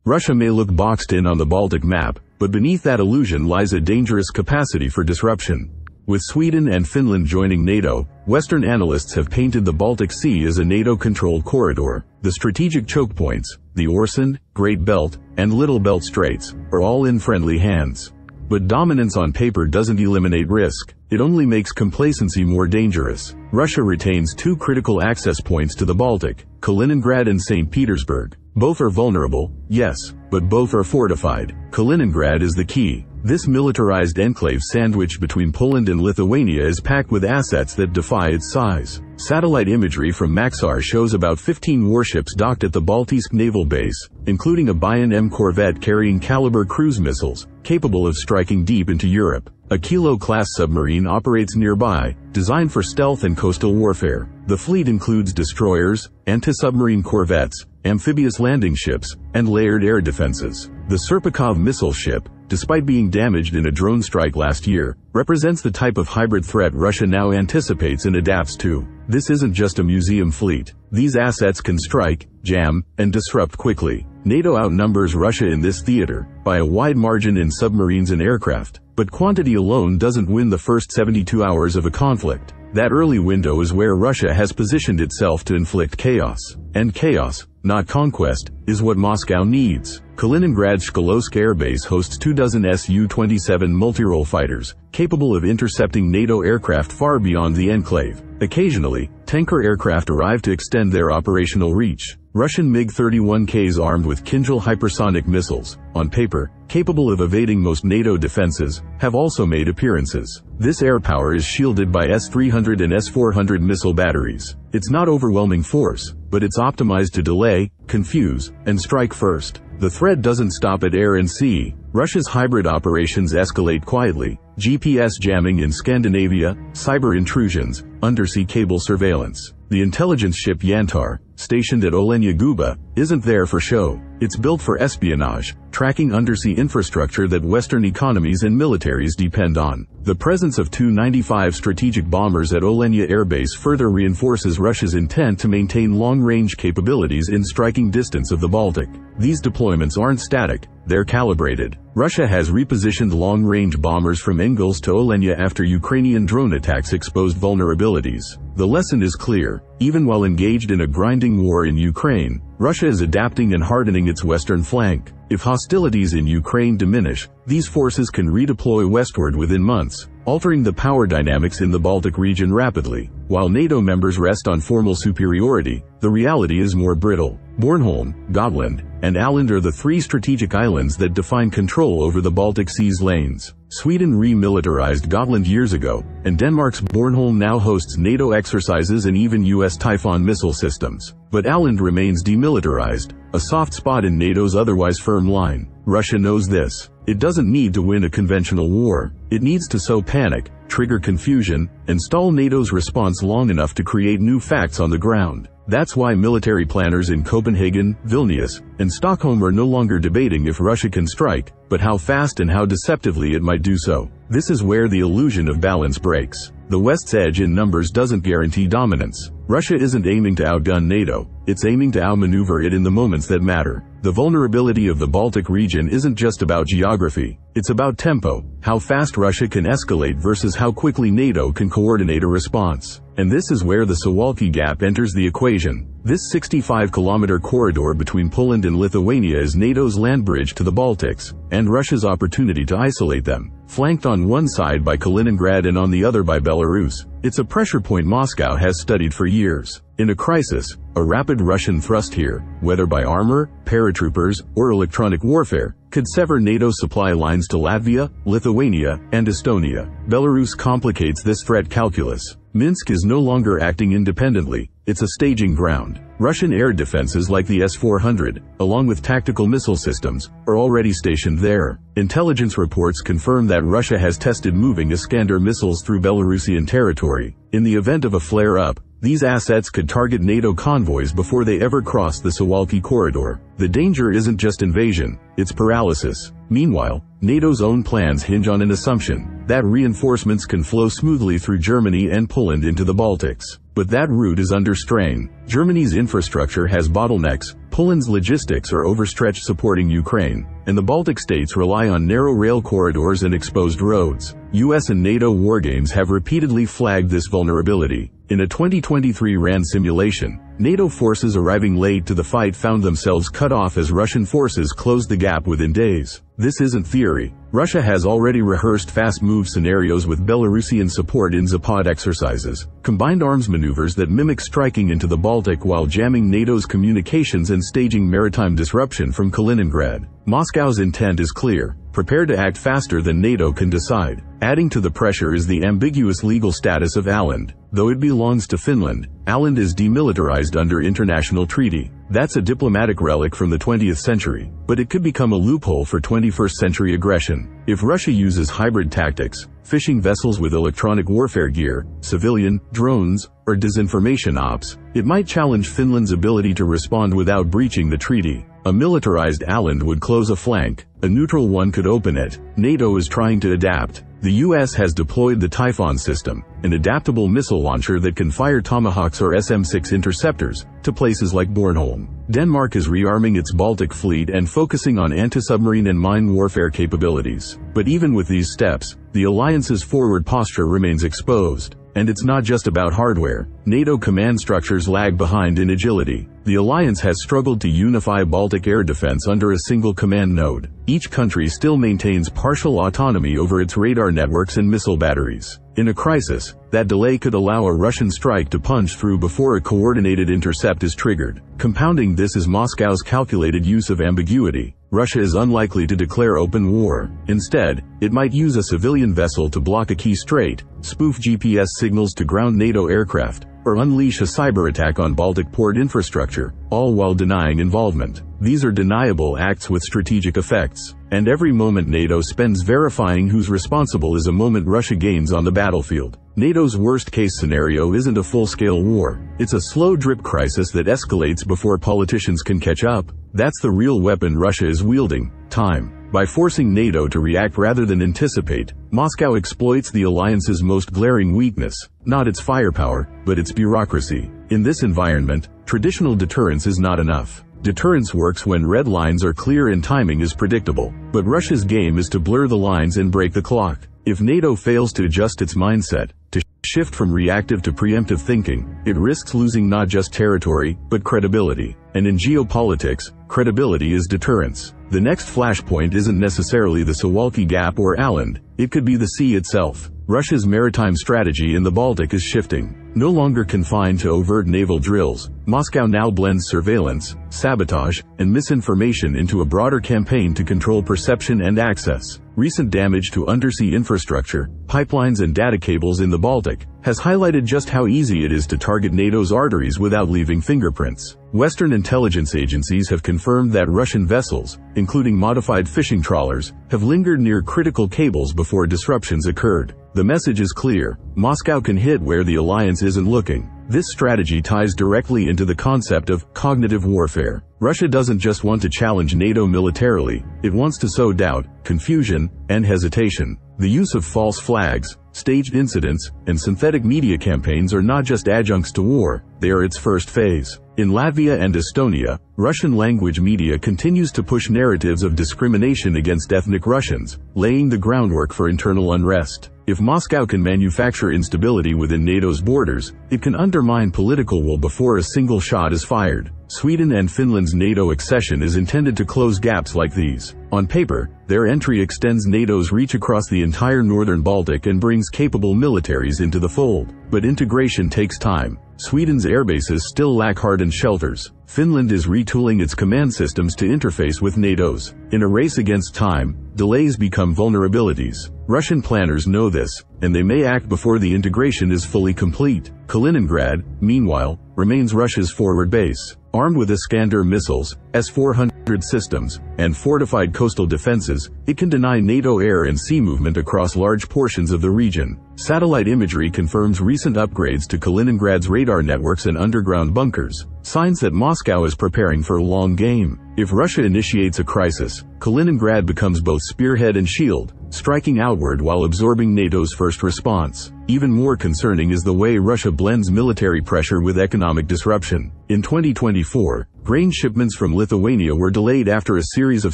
Russia may look boxed in on the Baltic map, but beneath that illusion lies a dangerous capacity for disruption. With Sweden and Finland joining NATO, Western analysts have painted the Baltic Sea as a NATO-controlled corridor. The strategic choke points, the Øresund, Great Belt, and Little Belt Straits, are all in friendly hands. But dominance on paper doesn't eliminate risk. It only makes complacency more dangerous. Russia retains two critical access points to the Baltic, Kaliningrad and St. Petersburg. Both are vulnerable, yes, but both are fortified. Kaliningrad is the key. This militarized enclave sandwiched between Poland and Lithuania is packed with assets that defy its size. Satellite imagery from Maxar shows about 15 warships docked at the Baltic naval base, including a Bayan M corvette carrying Caliber cruise missiles, capable of striking deep into Europe. A Kilo-class submarine operates nearby, designed for stealth and coastal warfare. The fleet includes destroyers, anti-submarine corvettes, amphibious landing ships, and layered air defenses. The Serpukhov missile ship, despite being damaged in a drone strike last year, represents the type of hybrid threat Russia now anticipates and adapts to. This isn't just a museum fleet. These assets can strike, jam, and disrupt quickly. NATO outnumbers Russia in this theater, by a wide margin in submarines and aircraft. But quantity alone doesn't win the first 72 hours of a conflict. That early window is where Russia has positioned itself to inflict chaos. And chaos, not conquest, is what Moscow needs. Kaliningrad's Shkolovsk Air Base hosts 24 Su-27 multirole fighters, capable of intercepting NATO aircraft far beyond the enclave. Occasionally, tanker aircraft arrive to extend their operational reach. Russian MiG-31Ks armed with Kinzhal hypersonic missiles, on paper, capable of evading most NATO defenses, have also made appearances. This air power is shielded by S-300 and S-400 missile batteries. It's not overwhelming force, but it's optimized to delay, confuse, and strike first. The threat doesn't stop at air and sea. Russia's hybrid operations escalate quietly. GPS jamming in Scandinavia, cyber intrusions, undersea cable surveillance. The intelligence ship Yantar, stationed at Olenya Guba, isn't there for show. It's built for espionage, tracking undersea infrastructure that Western economies and militaries depend on. The presence of Tu-95 strategic bombers at Olenya Air Base further reinforces Russia's intent to maintain long-range capabilities in striking distance of the Baltic. These deployments aren't static, they're calibrated. Russia has repositioned long-range bombers from Engels to Olenya after Ukrainian drone attacks exposed vulnerabilities. The lesson is clear. Even while engaged in a grinding war in Ukraine, Russia is adapting and hardening its western flank. If hostilities in Ukraine diminish, these forces can redeploy westward within months, altering the power dynamics in the Baltic region rapidly. While NATO members rest on formal superiority, the reality is more brittle. Bornholm, Gotland, and Åland are the three strategic islands that define control over the Baltic Sea's lanes. Sweden remilitarized Gotland years ago, and Denmark's Bornholm now hosts NATO exercises and even US Typhoon missile systems. But Åland remains demilitarized, a soft spot in NATO's otherwise firm line. Russia knows this. It doesn't need to win a conventional war. It needs to sow panic, trigger confusion, and stall NATO's response long enough to create new facts on the ground. That's why military planners in Copenhagen, Vilnius, and Stockholm are no longer debating if Russia can strike, but how fast and how deceptively it might do so. This is where the illusion of balance breaks. The West's edge in numbers doesn't guarantee dominance. Russia isn't aiming to outgun NATO, it's aiming to outmaneuver it in the moments that matter. The vulnerability of the Baltic region isn't just about geography, it's about tempo, how fast Russia can escalate versus how quickly NATO can coordinate a response. And this is where the Suwalki Gap enters the equation. This 65-kilometer corridor between Poland and Lithuania is NATO's land bridge to the Baltics, and Russia's opportunity to isolate them. Flanked on one side by Kaliningrad and on the other by Belarus, it's a pressure point Moscow has studied for years. In a crisis, a rapid Russian thrust here, whether by armor, paratroopers, or electronic warfare, could sever NATO supply lines to Latvia, Lithuania, and Estonia. Belarus complicates this threat calculus. Minsk is no longer acting independently, it's a staging ground. Russian air defenses like the S-400, along with tactical missile systems, are already stationed there. Intelligence reports confirm that Russia has tested moving Iskander missiles through Belarusian territory. In the event of a flare-up, these assets could target NATO convoys before they ever cross the Suwalki corridor. The danger isn't just invasion, it's paralysis. Meanwhile, NATO's own plans hinge on an assumption that reinforcements can flow smoothly through Germany and Poland into the Baltics. But that route is under strain. Germany's infrastructure has bottlenecks, Poland's logistics are overstretched supporting Ukraine, and the Baltic states rely on narrow rail corridors and exposed roads. US and NATO wargames have repeatedly flagged this vulnerability. In a 2023 RAND simulation, NATO forces arriving late to the fight found themselves cut off as Russian forces closed the gap within days. This isn't theory. Russia has already rehearsed fast-move scenarios with Belarusian support in Zapad exercises, combined arms maneuvers that mimic striking into the Baltic while jamming NATO's communications and staging maritime disruption from Kaliningrad. Moscow's intent is clear: prepare to act faster than NATO can decide. Adding to the pressure is the ambiguous legal status of Åland. Though it belongs to Finland, Åland is demilitarized under international treaty. That's a diplomatic relic from the 20th century, but it could become a loophole for 21st century aggression. If Russia uses hybrid tactics, fishing vessels with electronic warfare gear, civilian, drones, or disinformation ops, it might challenge Finland's ability to respond without breaching the treaty. A militarized Åland would close a flank, a neutral one could open it. NATO is trying to adapt. The US has deployed the Typhoon system, an adaptable missile launcher that can fire Tomahawks or SM-6 interceptors, to places like Bornholm. Denmark is rearming its Baltic fleet and focusing on anti-submarine and mine warfare capabilities. But even with these steps, the alliance's forward posture remains exposed. And it's not just about hardware. NATO command structures lag behind in agility. The alliance has struggled to unify Baltic air defense under a single command node. Each country still maintains partial autonomy over its radar networks and missile batteries. In a crisis, that delay could allow a Russian strike to punch through before a coordinated intercept is triggered. Compounding this is Moscow's calculated use of ambiguity. Russia is unlikely to declare open war. Instead, it might use a civilian vessel to block a key strait, spoof GPS signals to ground NATO aircraft, or unleash a cyber attack on Baltic port infrastructure, all while denying involvement. These are deniable acts with strategic effects, and every moment NATO spends verifying who's responsible is a moment Russia gains on the battlefield. NATO's worst-case scenario isn't a full-scale war. It's a slow-drip crisis that escalates before politicians can catch up. That's the real weapon Russia is wielding: time. By forcing NATO to react rather than anticipate, Moscow exploits the alliance's most glaring weakness, not its firepower, but its bureaucracy. In this environment, traditional deterrence is not enough. Deterrence works when red lines are clear and timing is predictable. But Russia's game is to blur the lines and break the clock. If NATO fails to adjust its mindset, to shift from reactive to preemptive thinking, it risks losing not just territory, but credibility. And in geopolitics, credibility is deterrence. The next flashpoint isn't necessarily the Suwalki Gap or Åland. It could be the sea itself. Russia's maritime strategy in the Baltic is shifting. No longer confined to overt naval drills, Moscow now blends surveillance, sabotage, and misinformation into a broader campaign to control perception and access. Recent damage to undersea infrastructure, pipelines and data cables in the Baltic, has highlighted just how easy it is to target NATO's arteries without leaving fingerprints. Western intelligence agencies have confirmed that Russian vessels, including modified fishing trawlers, have lingered near critical cables before disruptions occurred. The message is clear: Moscow can hit where the alliance isn't looking. This strategy ties directly into the concept of cognitive warfare. Russia doesn't just want to challenge NATO militarily, it wants to sow doubt, confusion, and hesitation. The use of false flags, staged incidents, and synthetic media campaigns are not just adjuncts to war, they are its first phase. In Latvia and Estonia, Russian-language media continues to push narratives of discrimination against ethnic Russians, laying the groundwork for internal unrest. If Moscow can manufacture instability within NATO's borders, it can undermine political will before a single shot is fired. Sweden and Finland's NATO accession is intended to close gaps like these. On paper, their entry extends NATO's reach across the entire northern Baltic and brings capable militaries into the fold. But integration takes time. Sweden's airbases still lack hardened shelters. Finland is retooling its command systems to interface with NATO's. In a race against time, delays become vulnerabilities. Russian planners know this, and they may act before the integration is fully complete. Kaliningrad, meanwhile, remains Russia's forward base. Armed with Iskander missiles, S-400 systems, and fortified coastal defenses, it can deny NATO air and sea movement across large portions of the region. Satellite imagery confirms recent upgrades to Kaliningrad's radar networks and underground bunkers, signs that Moscow is preparing for a long game. If Russia initiates a crisis, Kaliningrad becomes both spearhead and shield, striking outward while absorbing NATO's first response. Even more concerning is the way Russia blends military pressure with economic disruption. In 2024, grain shipments from Lithuania were delayed after a series of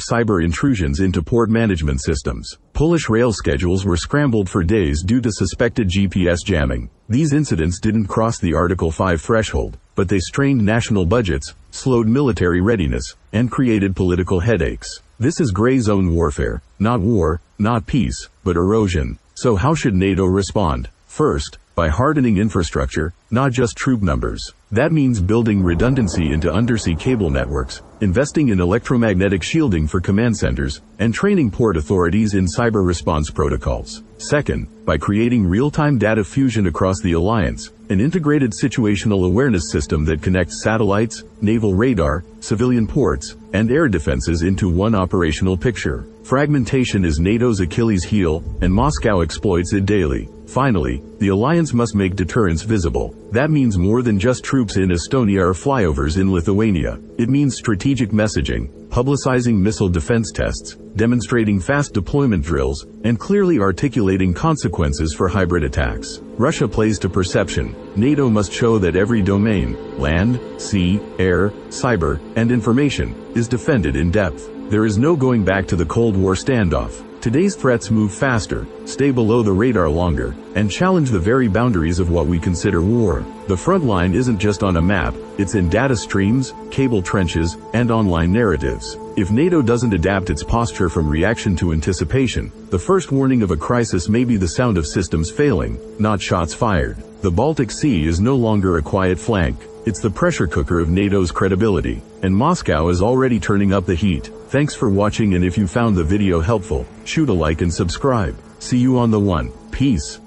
cyber intrusions into port management systems. Polish rail schedules were scrambled for days due to suspected GPS jamming. These incidents didn't cross the Article 5 threshold, but they strained national budgets, slowed military readiness, and created political headaches. This is gray zone warfare, not war, not peace, but erosion. So how should NATO respond? First, by hardening infrastructure, not just troop numbers. That means building redundancy into undersea cable networks, investing in electromagnetic shielding for command centers, and training port authorities in cyber response protocols. Second, by creating real-time data fusion across the alliance, an integrated situational awareness system that connects satellites, naval radar, civilian ports, and air defenses into one operational picture. Fragmentation is NATO's Achilles heel, and Moscow exploits it daily. Finally, the alliance must make deterrence visible. That means more than just troops in Estonia or flyovers in Lithuania. It means strategic messaging, publicizing missile defense tests, demonstrating fast deployment drills, and clearly articulating consequences for hybrid attacks. Russia plays to perception. NATO must show that every domain, land, sea, air, cyber, and information, is defended in depth. There is no going back to the Cold War standoff. Today's threats move faster, stay below the radar longer, and challenge the very boundaries of what we consider war. The front line isn't just on a map, it's in data streams, cable trenches, and online narratives. If NATO doesn't adapt its posture from reaction to anticipation, the first warning of a crisis may be the sound of systems failing, not shots fired. The Baltic Sea is no longer a quiet flank. It's the pressure cooker of NATO's credibility, and Moscow is already turning up the heat. Thanks for watching, and if you found the video helpful, shoot a like and subscribe. See you on the one. Peace.